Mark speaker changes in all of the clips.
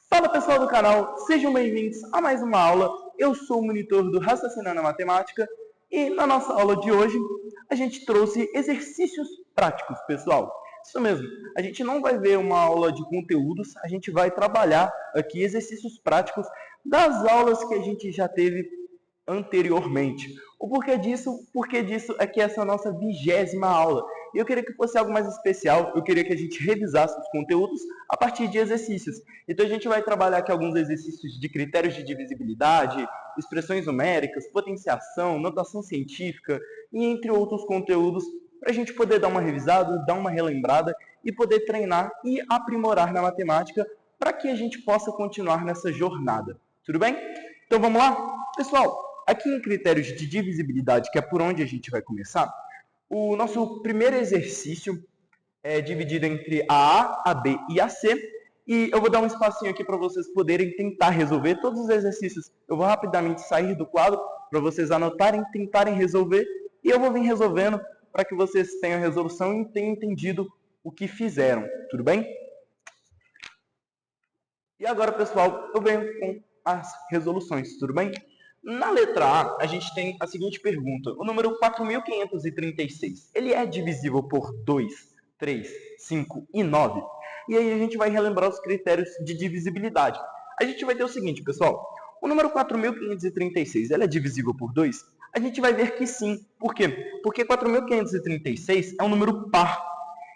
Speaker 1: Fala pessoal do canal, sejam bem-vindos a mais uma aula. Eu sou o monitor do Raciocinando a Matemática e na nossa aula de hoje a gente trouxe exercícios práticos, pessoal. Isso mesmo, a gente não vai ver uma aula de conteúdos, a gente vai trabalhar aqui exercícios práticos das aulas que a gente já teve anteriormente. O porquê disso? Porque disso é que essa é a nossa 20ª aula. E eu queria que fosse algo mais especial, eu queria que a gente revisasse os conteúdos a partir de exercícios. Então a gente vai trabalhar aqui alguns exercícios de critérios de divisibilidade, expressões numéricas, potenciação, notação científica e entre outros conteúdos para a gente poder dar uma revisada, dar uma relembrada e poder treinar e aprimorar na matemática para que a gente possa continuar nessa jornada. Tudo bem? Então vamos lá? Pessoal, aqui em critérios de divisibilidade, que é por onde a gente vai começar, o nosso primeiro exercício é dividido entre a A, a B e a C, e eu vou dar um espacinho aqui para vocês poderem tentar resolver todos os exercícios. Eu vou rapidamente sair do quadro para vocês anotarem, tentarem resolver, e eu vou vir resolvendo para que vocês tenham a resolução e tenham entendido o que fizeram, tudo bem? E agora, pessoal, eu venho com as resoluções, tudo bem? Na letra A, a gente tem a seguinte pergunta. O número 4.536, ele é divisível por 2, 3, 5 e 9? E aí a gente vai relembrar os critérios de divisibilidade. A gente vai ter o seguinte, pessoal. O número 4.536, ele é divisível por 2? A gente vai ver que sim. Por quê? Porque 4.536 é um número par.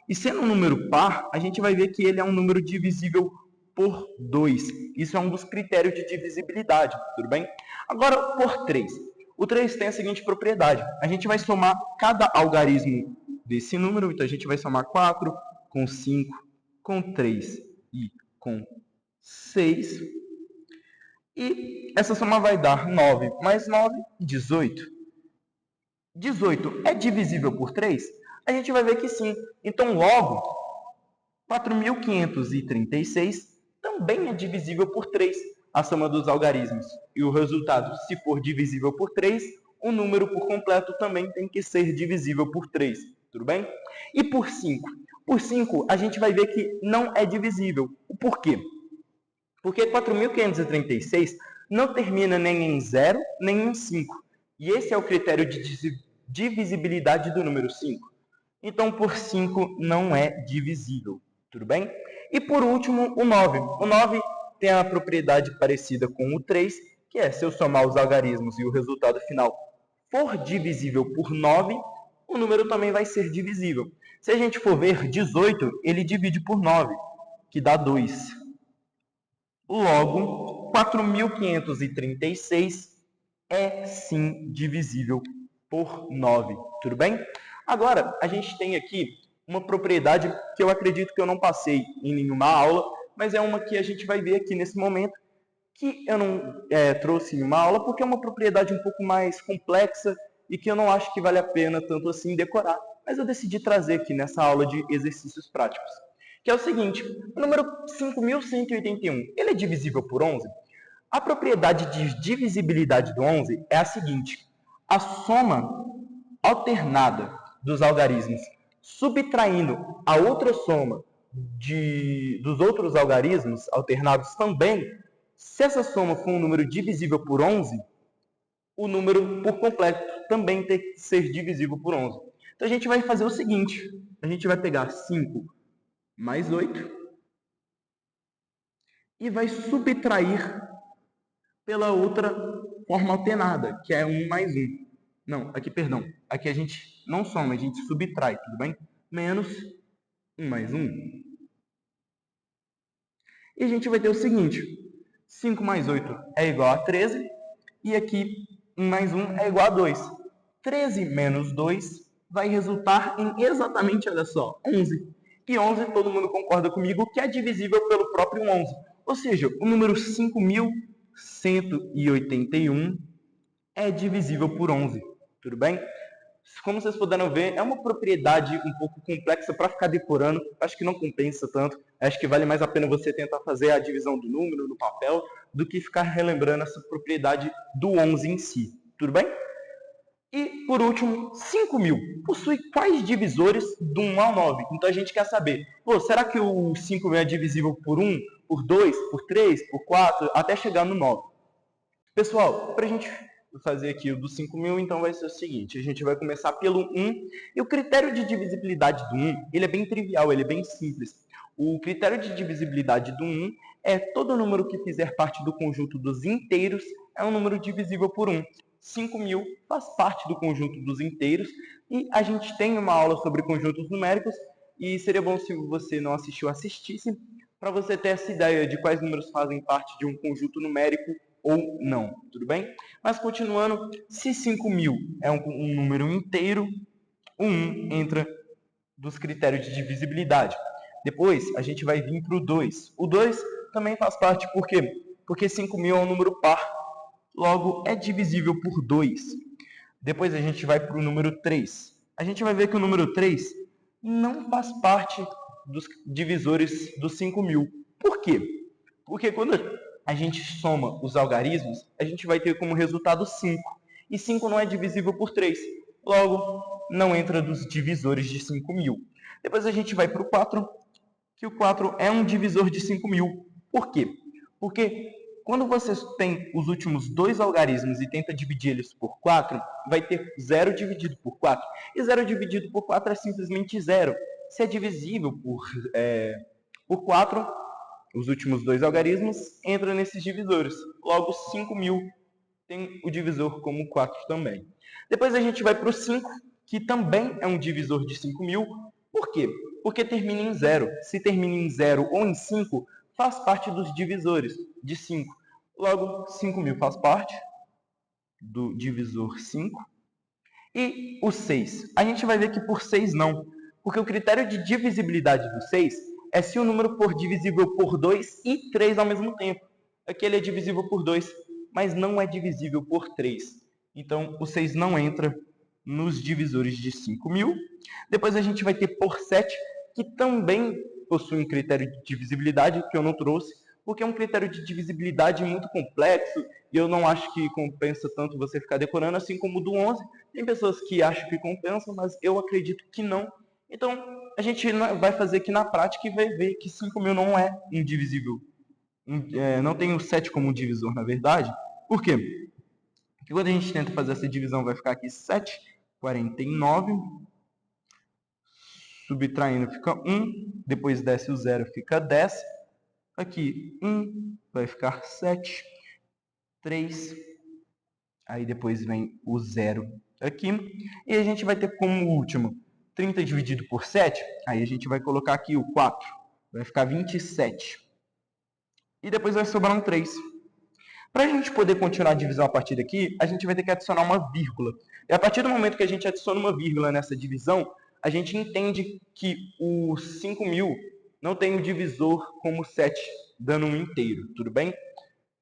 Speaker 1: E sendo um número par, a gente vai ver que ele é um número divisível por 2. Isso é um dos critérios de divisibilidade, tudo bem? Agora, por 3. O 3 tem a seguinte propriedade. A gente vai somar cada algarismo desse número. Então, a gente vai somar 4 com 5, com 3 e com 6. E essa soma vai dar 9 mais 9, 18. 18 é divisível por 3? A gente vai ver que sim. Então, logo, 4.536 também é divisível por 3, a soma dos algarismos. E o resultado, se for divisível por 3, o número por completo também tem que ser divisível por 3. Tudo bem? E por 5? Por 5, a gente vai ver que não é divisível. Por quê? Porque 4.536 não termina nem em 0, nem em 5. E esse é o critério de divisibilidade do número 5. Então, por 5 não é divisível. Tudo bem? E por último, o 9. O 9 tem a propriedade parecida com o 3, que é, se eu somar os algarismos e o resultado final for divisível por 9, o número também vai ser divisível. Se a gente for ver 18, ele divide por 9, que dá 2. Logo, 4.536 é sim divisível por 9. Tudo bem? Agora, a gente tem aqui uma propriedade que eu acredito que eu não passei em nenhuma aula, mas é uma que a gente vai ver aqui nesse momento, que eu não trouxe em uma aula, porque é uma propriedade um pouco mais complexa e que eu não acho que vale a pena tanto assim decorar, mas eu decidi trazer aqui nessa aula de exercícios práticos, que é o seguinte: o número 5.181, ele é divisível por 11? A propriedade de divisibilidade do 11 é a seguinte: a soma alternada dos algarismos subtraindo a outra soma dos outros algarismos alternados também, se essa soma for um número divisível por 11, o número por completo também tem que ser divisível por 11. Então a gente vai fazer o seguinte: a gente vai pegar 5 mais 8 e vai subtrair pela outra forma alternada, que é 1 mais 1. Não, aqui, perdão. Aqui a gente não soma, a gente subtrai, tudo bem? Menos 1 mais 1. E a gente vai ter o seguinte: 5 mais 8 é igual a 13. E aqui, 1 mais 1 é igual a 2. 13 menos 2 vai resultar em exatamente, olha só, 11. E 11, todo mundo concorda comigo, que é divisível pelo próprio 11. Ou seja, o número 5.181 é divisível por 11. Tudo bem? Como vocês puderam ver, é uma propriedade um pouco complexa para ficar decorando. Acho que não compensa tanto. Acho que vale mais a pena você tentar fazer a divisão do número no papel do que ficar relembrando essa propriedade do 11 em si. Tudo bem? E, por último, 5.000 possui quais divisores do 1 ao 9? Então a gente quer saber, será que o 5.000 é divisível por 1, por 2, por 3, por 4, até chegar no 9. Pessoal, para a gente fazer aqui o dos 5.000, então vai ser o seguinte, a gente vai começar pelo 1, e o critério de divisibilidade do 1, ele é bem trivial, ele é bem simples. O critério de divisibilidade do 1 é todo número que fizer parte do conjunto dos inteiros é um número divisível por 1. 5.000 faz parte do conjunto dos inteiros, e a gente tem uma aula sobre conjuntos numéricos, e seria bom se você não assistiu, assistisse, para você ter essa ideia de quais números fazem parte de um conjunto numérico ou não, tudo bem? Mas continuando, se 5.000 é um número inteiro, o 1 entra dos critérios de divisibilidade. Depois, a gente vai vir para o 2. O 2 também faz parte, por quê? Porque 5.000 é um número par, logo é divisível por 2. Depois a gente vai para o número 3. A gente vai ver que o número 3 não faz parte dos divisores dos 5.000. Por quê? Porque quando a gente soma os algarismos, a gente vai ter como resultado 5. E 5 não é divisível por 3. Logo, não entra dos divisores de 5.000. Depois a gente vai para o 4, que o 4 é um divisor de 5.000. Por quê? Porque quando você tem os últimos dois algarismos e tenta dividir eles por 4, vai ter 0 dividido por 4. E 0 dividido por 4 é simplesmente 0. Se é divisível por 4, os últimos dois algarismos entram nesses divisores. Logo, 5.000 tem o divisor como 4 também. Depois a gente vai para o 5, que também é um divisor de 5.000. Por quê? Porque termina em 0. Se termina em 0 ou em 5, faz parte dos divisores de 5. Logo, 5.000 faz parte do divisor 5. E o 6. A gente vai ver que por 6 não. Porque o critério de divisibilidade do 6 é se o número for divisível por 2 e 3 ao mesmo tempo. Aqui ele é divisível por 2, mas não é divisível por 3. Então, o 6 não entra nos divisores de 5.000. Depois a gente vai ter por 7, que também possui um critério de divisibilidade, que eu não trouxe, porque é um critério de divisibilidade muito complexo, e eu não acho que compensa tanto você ficar decorando, assim como o do 11. Tem pessoas que acham que compensa, mas eu acredito que não. Então, a gente vai fazer aqui na prática e vai ver que 5.000 não é indivisível. Não tem o 7 como um divisor, na verdade. Por quê? Porque quando a gente tenta fazer essa divisão, vai ficar aqui 7, 49. Subtraindo fica 1. Depois desce o 0, fica 10. Aqui, 1, vai ficar 7, 3. Aí depois vem o 0 aqui. E a gente vai ter como último 30 dividido por 7. Aí a gente vai colocar aqui o 4. Vai ficar 27. E depois vai sobrar um 3. Para a gente poder continuar a divisão a partir daqui, a gente vai ter que adicionar uma vírgula. E a partir do momento que a gente adiciona uma vírgula nessa divisão, a gente entende que o 5.000 não tem um divisor como 7, dando um inteiro, tudo bem?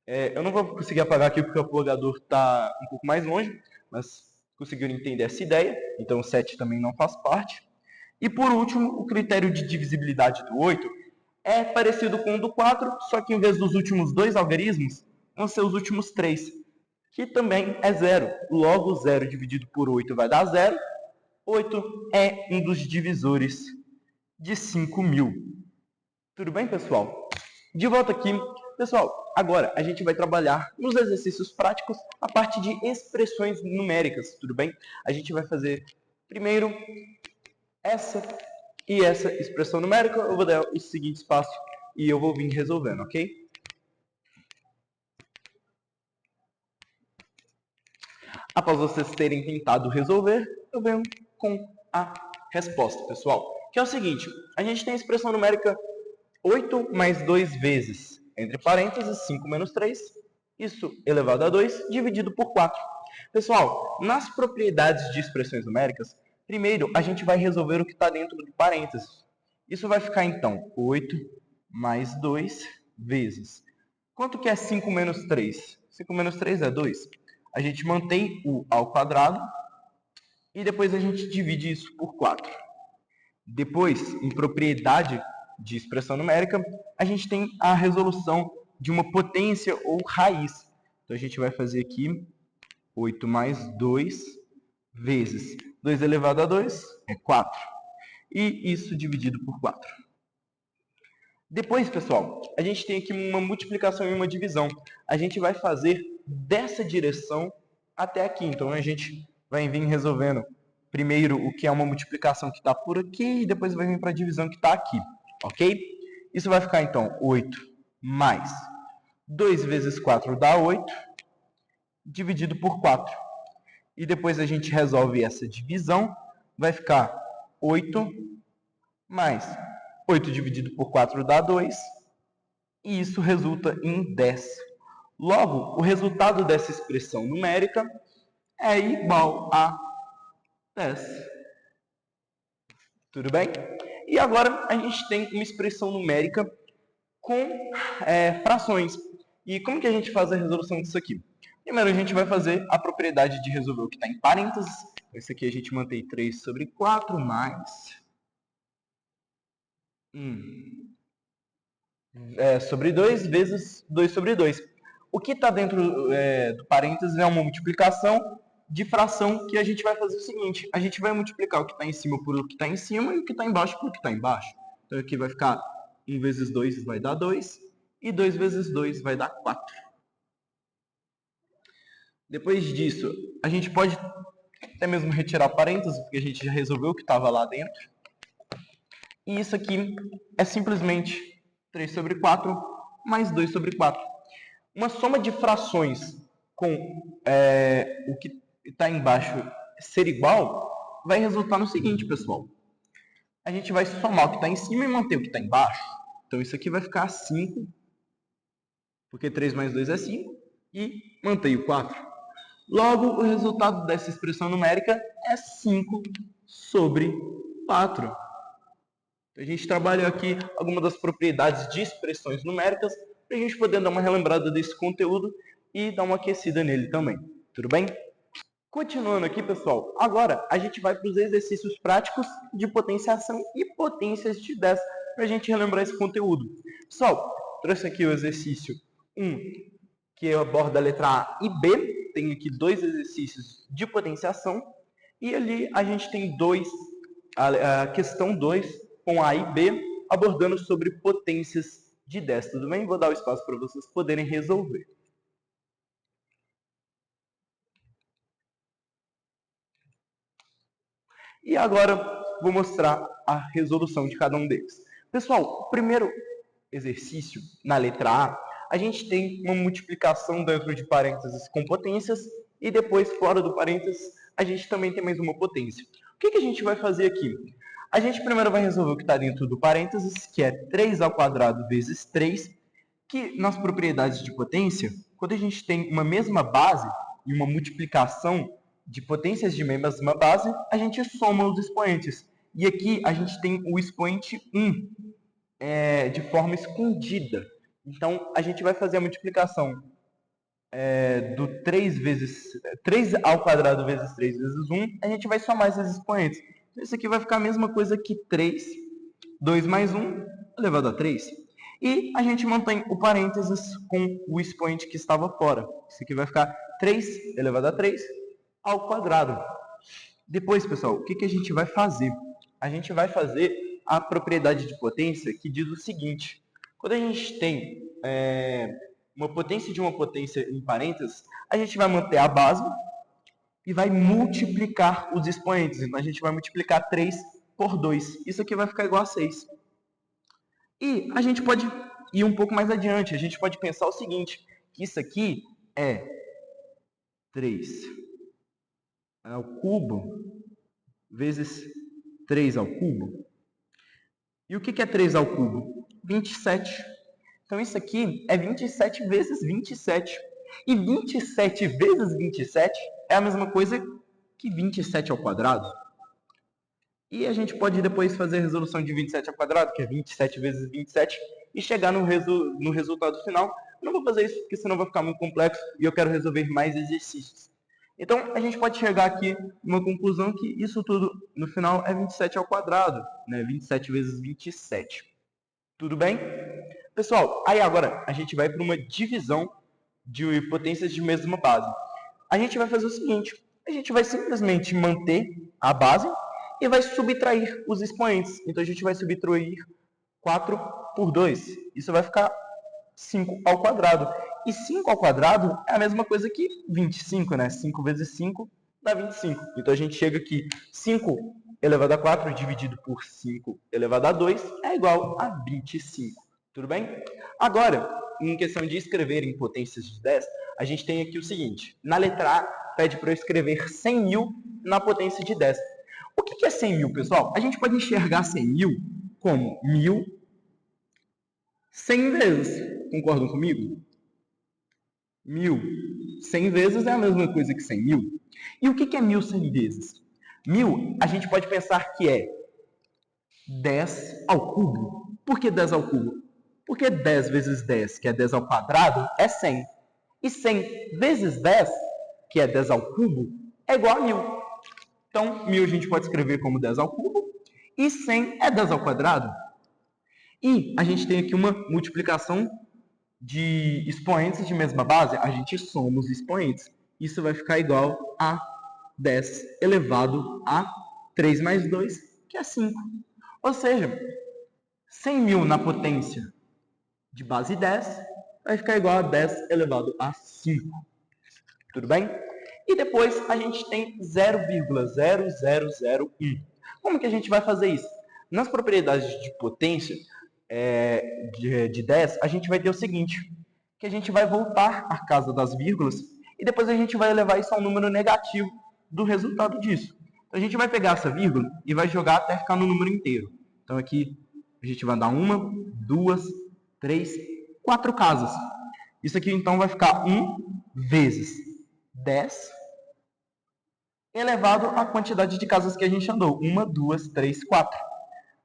Speaker 1: Eu não vou conseguir apagar aqui porque o apagador está um pouco mais longe, mas conseguiram entender essa ideia, então o 7 também não faz parte. E por último, o critério de divisibilidade do 8 é parecido com o do 4, só que em vez dos últimos dois algarismos, vão ser os últimos 3, que também é 0. Logo, 0 dividido por 8 vai dar 0. 8 é um dos divisores de 5.000. Tudo bem, pessoal? De volta aqui. Pessoal, agora a gente vai trabalhar nos exercícios práticos a parte de expressões numéricas, tudo bem? A gente vai fazer primeiro essa e essa expressão numérica. Eu vou dar os seguintes passos e eu vou vir resolvendo, ok? Após vocês terem tentado resolver, eu venho com a resposta, pessoal. Que é o seguinte, a gente tem a expressão numérica 8 mais 2 vezes, entre parênteses, 5 menos 3, isso elevado a 2, dividido por 4. Pessoal, nas propriedades de expressões numéricas, primeiro a gente vai resolver o que está dentro do parênteses. Isso vai ficar, então, 8 mais 2 vezes. Quanto que é 5 menos 3? 5 menos 3 é 2. A gente mantém o ao quadrado e depois a gente divide isso por 4. Depois, em propriedade de expressão numérica, a gente tem a resolução de uma potência ou raiz. Então, a gente vai fazer aqui 8 mais 2 vezes 2 elevado a 2 é 4. E isso dividido por 4. Depois, pessoal, a gente tem aqui uma multiplicação e uma divisão. A gente vai fazer dessa direção até aqui. Então, a gente vai vir resolvendo primeiro o que é uma multiplicação que está por aqui e depois vai vir para a divisão que está aqui, ok? Isso vai ficar, então, 8 mais 2 vezes 4 dá 8, dividido por 4. E depois a gente resolve essa divisão, vai ficar 8 mais 8 dividido por 4 dá 2, e isso resulta em 10. Logo, o resultado dessa expressão numérica é igual a 10. Tudo bem? E agora a gente tem uma expressão numérica com frações. E como que a gente faz a resolução disso aqui? Primeiro a gente vai fazer a propriedade de resolver o que está em parênteses. Esse aqui a gente mantém 3 sobre 4 mais sobre 2 vezes 2 sobre 2. O que está dentro do parênteses é uma multiplicação de fração que a gente vai fazer o seguinte. A gente vai multiplicar o que está em cima por o que está em cima e o que está embaixo por o que está embaixo. Então aqui vai ficar 1 vezes 2 vai dar 2 e 2 vezes 2 vai dar 4. Depois disso, a gente pode até mesmo retirar parênteses, porque a gente já resolveu o que estava lá dentro. E isso aqui é simplesmente 3 sobre 4 mais 2 sobre 4. Uma soma de frações com o que está embaixo ser igual vai resultar no seguinte, pessoal. A gente vai somar o que está em cima e manter o que está embaixo. Então, isso aqui vai ficar 5, porque 3 mais 2 é 5, e mantém o 4. Logo, o resultado dessa expressão numérica é 5 sobre 4. Então, a gente trabalhou aqui algumas das propriedades de expressões numéricas para a gente poder dar uma relembrada desse conteúdo e dar uma aquecida nele também. Tudo bem? Continuando aqui, pessoal, agora a gente vai para os exercícios práticos de potenciação e potências de 10 para a gente relembrar esse conteúdo. Pessoal, trouxe aqui o exercício 1, que aborda a letra A e B. Tem aqui 2 exercícios de potenciação. E ali a gente tem a questão 2 com A e B, abordando sobre potências de 10. Tudo bem? Vou dar o espaço para vocês poderem resolver. E agora vou mostrar a resolução de cada um deles. Pessoal, o primeiro exercício, na letra A gente tem uma multiplicação dentro de parênteses com potências e depois, fora do parênteses, a gente também tem mais uma potência. O que a gente vai fazer aqui? A gente primeiro vai resolver o que está dentro do parênteses, que é 3 ao quadrado vezes 3, que nas propriedades de potência, quando a gente tem uma mesma base e uma multiplicação de potências de mesma base, a gente soma os expoentes. E aqui a gente tem o expoente 1 de forma escondida. Então, a gente vai fazer a multiplicação do 3 ao quadrado vezes 3 vezes 1, a gente vai somar esses expoentes. Isso aqui vai ficar a mesma coisa que 3, 2 mais 1, elevado a 3. E a gente mantém o parênteses com o expoente que estava fora. Isso aqui vai ficar 3 elevado a 3 ao quadrado. Depois, pessoal, o que a gente vai fazer? A gente vai fazer a propriedade de potência que diz o seguinte. Quando a gente tem uma potência de uma potência em parênteses, a gente vai manter a base e vai multiplicar os expoentes. Então, a gente vai multiplicar 3 por 2. Isso aqui vai ficar igual a 6. E a gente pode ir um pouco mais adiante. A gente pode pensar o seguinte, que isso aqui é 3 ao cubo vezes 3 ao cubo. E o que é 3 ao cubo? 27. Então, isso aqui é 27 vezes 27. E 27 vezes 27 é a mesma coisa que 27 ao quadrado. E a gente pode depois fazer a resolução de 27 ao quadrado, que é 27 vezes 27, e chegar no resultado final. Eu não vou fazer isso, porque senão vai ficar muito complexo e eu quero resolver mais exercícios. Então, a gente pode chegar aqui numa conclusão que isso tudo, no final, é 27 ao quadrado, né? 27 vezes 27. Tudo bem? Pessoal, aí agora a gente vai para uma divisão de potências de mesma base. A gente vai fazer o seguinte, a gente vai simplesmente manter a base e vai subtrair os expoentes. Então, a gente vai subtrair 4 por 2. Isso vai ficar 5 ao quadrado. E 5 ao quadrado é a mesma coisa que 25, né? 5 vezes 5 dá 25. Então, a gente chega aqui, 5 elevado a 4 dividido por 5 elevado a 2 é igual a 25. Tudo bem? Agora, em questão de escrever em potências de 10, a gente tem aqui o seguinte. Na letra A, pede para eu escrever 100 mil na potência de 10. O que é 100 mil, pessoal? A gente pode enxergar 100 mil como 1000 100 vezes. Concordam comigo? 1000 100 vezes é a mesma coisa que 100 mil. E o que é 1000 100 vezes? 1000, a gente pode pensar que é 10 ao cubo. Por que 10 ao cubo? Porque 10 vezes 10, que é 10 ao quadrado, é 100. E 100 vezes 10, que é 10 ao cubo, é igual a 1000. Então, 1000 a gente pode escrever como 10 ao cubo, e 100 é 10 ao quadrado. E a gente tem aqui uma multiplicação de expoentes de mesma base, a gente soma os expoentes. Isso vai ficar igual a 10 elevado a 3 mais 2, que é 5. Ou seja, 100 mil na potência de base 10 vai ficar igual a 10 elevado a 5. Tudo bem? E depois a gente tem 0,0001. Como que a gente vai fazer isso? Nas propriedades de potência de 10, a gente vai ter o seguinte, que a gente vai voltar à casa das vírgulas e depois a gente vai levar isso a um número negativo do resultado disso. Então, a gente vai pegar essa vírgula e vai jogar até ficar no número inteiro. Então, aqui a gente vai dar 1, 2, 3, 4 casas. Isso aqui, então, vai ficar 1 vezes 10 elevado à quantidade de casas que a gente andou. 1, 2, 3, 4.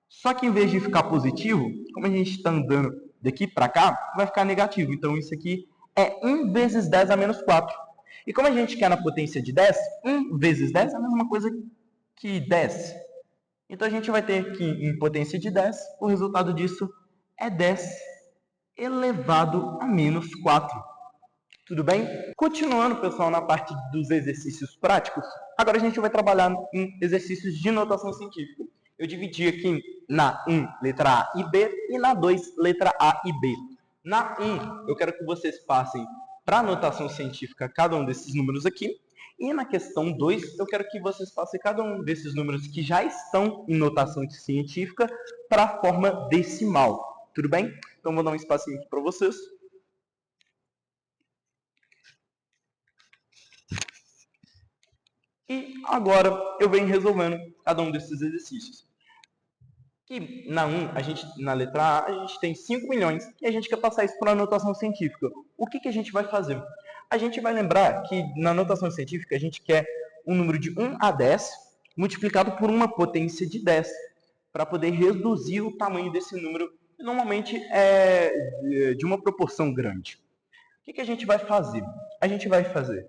Speaker 1: Só que em vez de ficar positivo, como a gente está andando daqui para cá, vai ficar negativo. Então, isso aqui é 1 vezes 10 a menos 4. E como a gente quer na potência de 10, 1 vezes 10 é a mesma coisa que 10. Então, a gente vai ter aqui em potência de 10, o resultado disso é 10 elevado a menos 4. Tudo bem? Continuando, pessoal, na parte dos exercícios práticos, agora a gente vai trabalhar em exercícios de notação científica. Eu dividi aqui na 1, letra A e B, e na 2, letra A e B. Na 1, eu quero que vocês passem para a notação científica cada um desses números aqui. E na questão 2, eu quero que vocês passem cada um desses números que já estão em notação científica para a forma decimal. Tudo bem? Então, vou dar um espacinho aqui para vocês. E agora eu venho resolvendo cada um desses exercícios. Que na 1, na letra A, a gente tem 5 milhões e a gente quer passar isso para a notação científica. O que a gente vai fazer? A gente vai lembrar que na notação científica a gente quer um número de 1 a 10 multiplicado por uma potência de 10 para poder reduzir o tamanho desse número, que normalmente é de uma proporção grande. O que a gente vai fazer? A gente vai fazer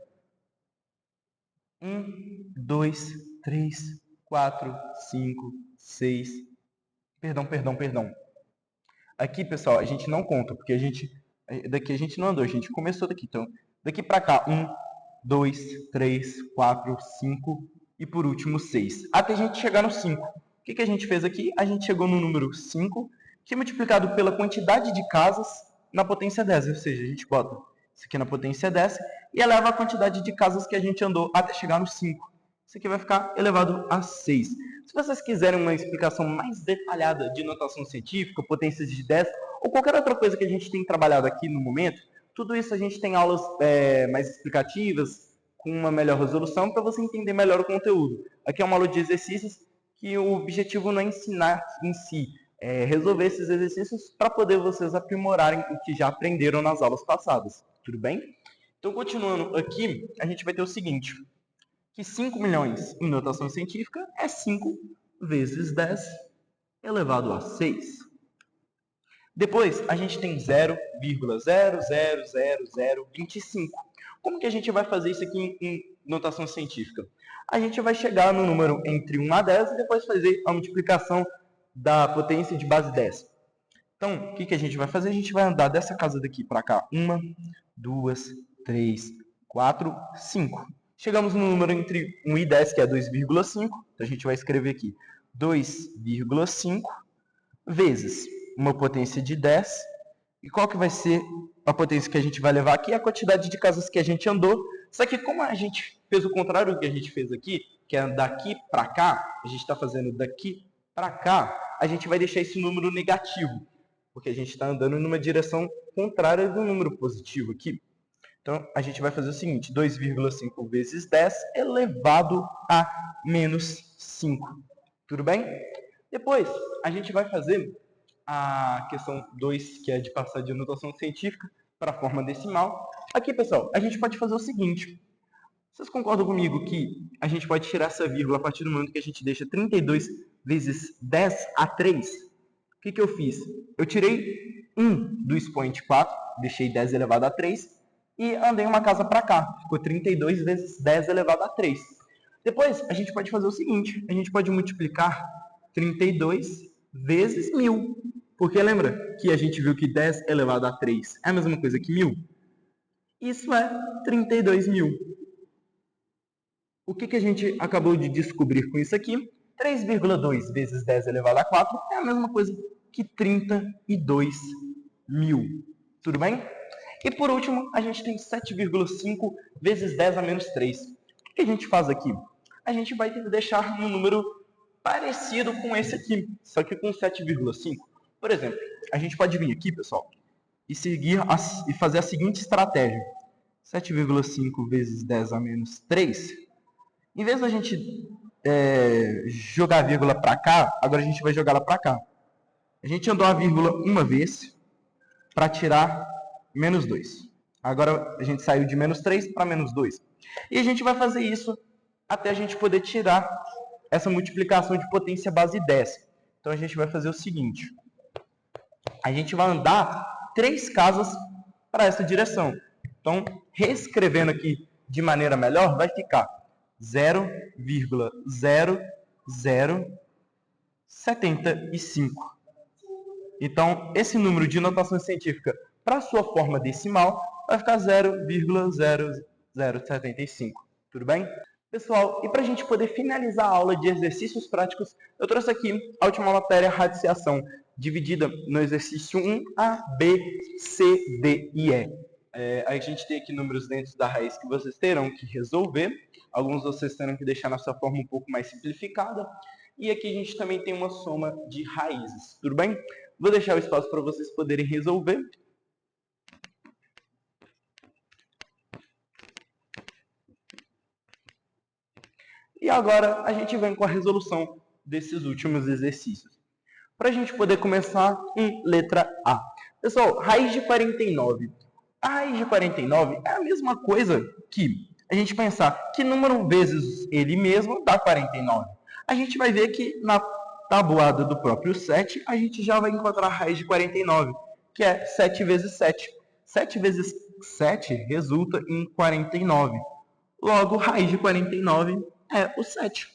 Speaker 1: 1, 2, 3, 4, 5, 6. Perdão. Aqui, pessoal, a gente não conta, porque daqui a gente não andou, a gente começou daqui. Então, daqui para cá, 1, 2, 3, 4, 5 e por último 6. Até a gente chegar no 5. O que a gente fez aqui? A gente chegou no número 5, que é multiplicado pela quantidade de casas na potência 10. Ou seja, a gente bota isso aqui na potência 10 e eleva a quantidade de casas que a gente andou até chegar no 5. Isso aqui vai ficar elevado a 6. Se vocês quiserem uma explicação mais detalhada de notação científica, potências de 10, ou qualquer outra coisa que a gente tem trabalhado aqui no momento, tudo isso a gente tem aulas mais explicativas, com uma melhor resolução, para você entender melhor o conteúdo. Aqui é uma aula de exercícios que o objetivo não é ensinar em si, é resolver esses exercícios para poder vocês aprimorarem o que já aprenderam nas aulas passadas. Tudo bem? Então, continuando aqui, a gente vai ter o seguinte, que 5 milhões em notação científica é 5 vezes 10 elevado a 6. Depois, a gente tem 0,00025. Como que a gente vai fazer isso aqui em notação científica? A gente vai chegar no número entre 1 a 10 e depois fazer a multiplicação da potência de base 10. Então, o que a gente vai fazer? A gente vai andar dessa casa daqui para cá. 1, 2, 3, 4, 5. Chegamos no número entre 1 e 10, que é 2,5. Então, a gente vai escrever aqui 2,5 vezes uma potência de 10. E qual que vai ser a potência que a gente vai levar aqui? A quantidade de casas que a gente andou. Só que como a gente fez o contrário do que a gente fez aqui, que é daqui para cá, a gente está fazendo daqui para cá, a gente vai deixar esse número negativo, porque a gente está andando numa direção contrária do número positivo aqui. Então, a gente vai fazer o seguinte, 2,5 vezes 10 elevado a menos 5. Tudo bem? Depois, a gente vai fazer a questão 2, que é de passar de notação científica para a forma decimal. Aqui, pessoal, a gente pode fazer o seguinte. Vocês concordam comigo que a gente pode tirar essa vírgula a partir do momento que a gente deixa 32 vezes 10 a 3? O que eu fiz? Eu tirei 1 do expoente 4, deixei 10 elevado a 3 e andei uma casa para cá. Ficou 32 vezes 10 elevado a 3. Depois, a gente pode fazer o seguinte. A gente pode multiplicar 32 vezes 1000. Porque lembra que a gente viu que 10 elevado a 3 é a mesma coisa que 1000? Isso é 32.000. O que a gente acabou de descobrir com isso aqui? 3,2 vezes 10 elevado a 4 é a mesma coisa que 32.000. Tudo bem? E por último, a gente tem 7,5 vezes 10 a menos 3. O que a gente faz aqui? A gente vai deixar um número parecido com esse aqui, só que com 7,5. Por exemplo, a gente pode vir aqui, pessoal, e fazer a seguinte estratégia. 7,5 vezes 10 a menos 3. Em vez da gente jogar a vírgula para cá, agora a gente vai jogar ela para cá. A gente andou a vírgula uma vez para tirar menos 2. Agora a gente saiu de menos 3 para menos 2. E a gente vai fazer isso até a gente poder tirar essa multiplicação de potência base 10. Então a gente vai fazer o seguinte. A gente vai andar 3 casas para essa direção. Então, reescrevendo aqui de maneira melhor, vai ficar 0,0075. Então, esse número de notação científica para a sua forma decimal vai ficar 0,0075. Tudo bem? Pessoal, e para a gente poder finalizar a aula de exercícios práticos, eu trouxe aqui a última matéria, radiciação, dividida no exercício 1, A, B, C, D e E. A gente tem aqui números dentro da raiz que vocês terão que resolver. Alguns vocês terão que deixar na sua forma um pouco mais simplificada. E aqui a gente também tem uma soma de raízes. Tudo bem? Vou deixar o espaço para vocês poderem resolver. E agora a gente vem com a resolução desses últimos exercícios. Para a gente poder começar em letra A. Pessoal, raiz de 49. A raiz de 49 é a mesma coisa que a gente pensar que número vezes ele mesmo dá 49. A gente vai ver que na tabuada do próprio 7, a gente já vai encontrar a raiz de 49, que é 7 vezes 7. 7 vezes 7 resulta em 49. Logo, raiz de 49 é o 7.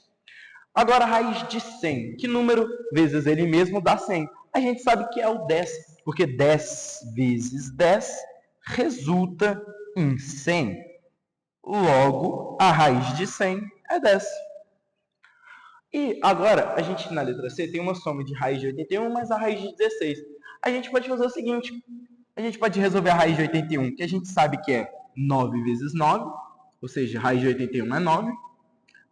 Speaker 1: Agora, a raiz de 100. Que número vezes ele mesmo dá 100? A gente sabe que é o 10, porque 10 vezes 10 resulta em 100. Logo, a raiz de 100 é 10. E agora, a gente na letra C tem uma soma de raiz de 81 mais a raiz de 16. A gente pode fazer o seguinte. A gente pode resolver a raiz de 81, que a gente sabe que é 9 vezes 9, ou seja, a raiz de 81 é 9,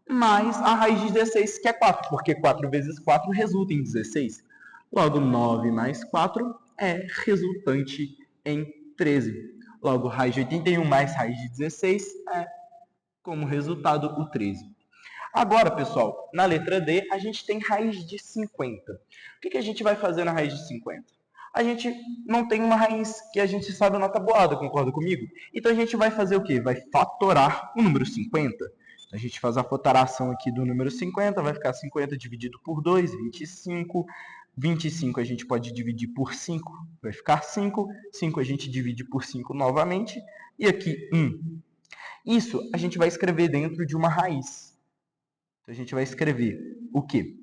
Speaker 1: mais a raiz de 16, que é 4, porque 4 vezes 4 resulta em 16. Logo, 9 mais 4 é resultante em 13. Logo, raiz de 81 mais raiz de 16 é, como resultado, o 13. Agora, pessoal, na letra D, a gente tem raiz de 50. O que a gente vai fazer na raiz de 50? A gente não tem uma raiz que a gente sabe na tabuada, concorda comigo? Então, a gente vai fazer o quê? Vai fatorar o número 50. A gente faz a fatoração aqui do número 50, vai ficar 50 dividido por 2, 25. 25 a gente pode dividir por 5, vai ficar 5. 5 a gente divide por 5 novamente. E aqui, 1. Isso a gente vai escrever dentro de uma raiz. Então, a gente vai escrever o quê?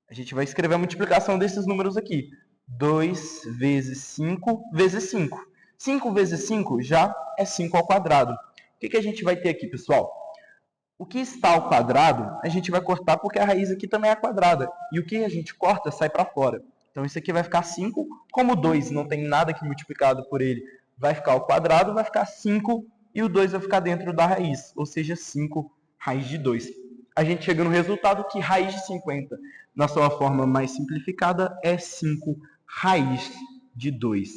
Speaker 1: A gente vai escrever a multiplicação desses números aqui. 2 vezes 5 vezes 5. 5 vezes 5 já é 5 ao quadrado. O que a gente vai ter aqui, pessoal? O que está ao quadrado, a gente vai cortar porque a raiz aqui também é quadrada. E o que a gente corta sai para fora. Então isso aqui vai ficar 5. Como 2 não tem nada que multiplicado por ele, vai ficar ao quadrado, vai ficar 5 e o 2 vai ficar dentro da raiz, ou seja, 5 raiz de 2. A gente chega no resultado que raiz de 50, na sua forma mais simplificada, é 5 raiz de 2.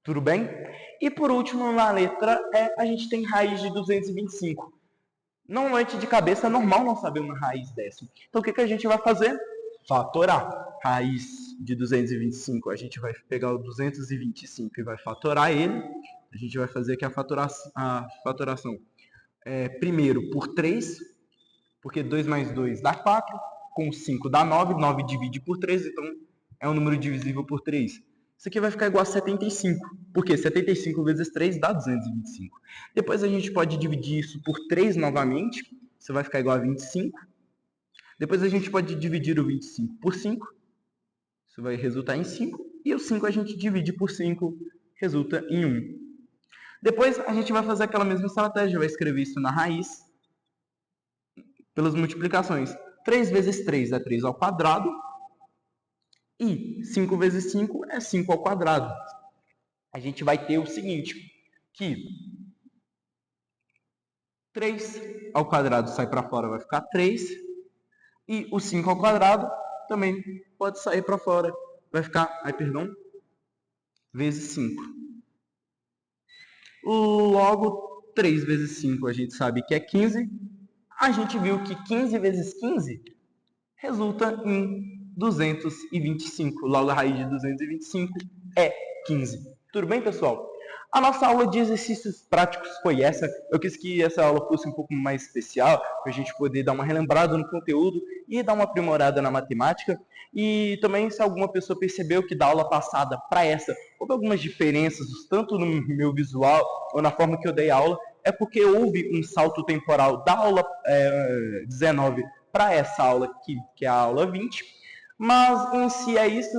Speaker 1: Tudo bem? E por último, na letra E, a gente tem raiz de 225. Normalmente de cabeça é normal não saber uma raiz dessa. Então o que a gente vai fazer? Fatorar. Raiz de 225, a gente vai pegar o 225 e vai fatorar ele. A gente vai fazer aqui a fatoração. Primeiro por 3, porque 2 mais 2 dá 4, com 5 dá 9, 9 divide por 3, então é um número divisível por 3. Isso aqui vai ficar igual a 75, porque 75 vezes 3 dá 225. Depois a gente pode dividir isso por 3 novamente, isso vai ficar igual a 25. Depois a gente pode dividir o 25 por 5, isso vai resultar em 5. E o 5 a gente divide por 5, resulta em 1. Depois a gente vai fazer aquela mesma estratégia, vai escrever isso na raiz, pelas multiplicações. 3 vezes 3 é 3 ao quadrado, e 5 vezes 5 é 5 ao quadrado. A gente vai ter o seguinte, que 3 ao quadrado sai para fora, vai ficar 3. E o 5 ao quadrado também pode sair para fora, vai ficar, vezes 5. Logo, 3 vezes 5 a gente sabe que é 15. A gente viu que 15 vezes 15 resulta em 225. Logo, a raiz de 225 é 15. Tudo bem, pessoal? A nossa aula de exercícios práticos foi essa. Eu quis que essa aula fosse um pouco mais especial, para a gente poder dar uma relembrada no conteúdo e dar uma aprimorada na matemática. E também, se alguma pessoa percebeu que da aula passada para essa houve algumas diferenças, tanto no meu visual ou na forma que eu dei a aula, é porque houve um salto temporal da aula 19 para essa aula aqui, que é a aula 20. Mas em si é isso.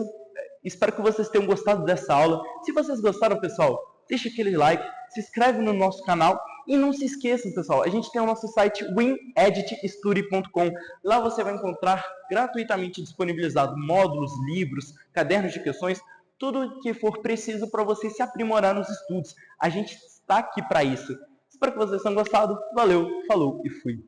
Speaker 1: Espero que vocês tenham gostado dessa aula. Se vocês gostaram, pessoal, deixa aquele like, se inscreve no nosso canal e não se esqueçam, pessoal, a gente tem o nosso site wineditstudy.com. Lá você vai encontrar gratuitamente disponibilizado módulos, livros, cadernos de questões, tudo que for preciso para você se aprimorar nos estudos. A gente está aqui para isso. Espero que vocês tenham gostado. Valeu, falou e fui.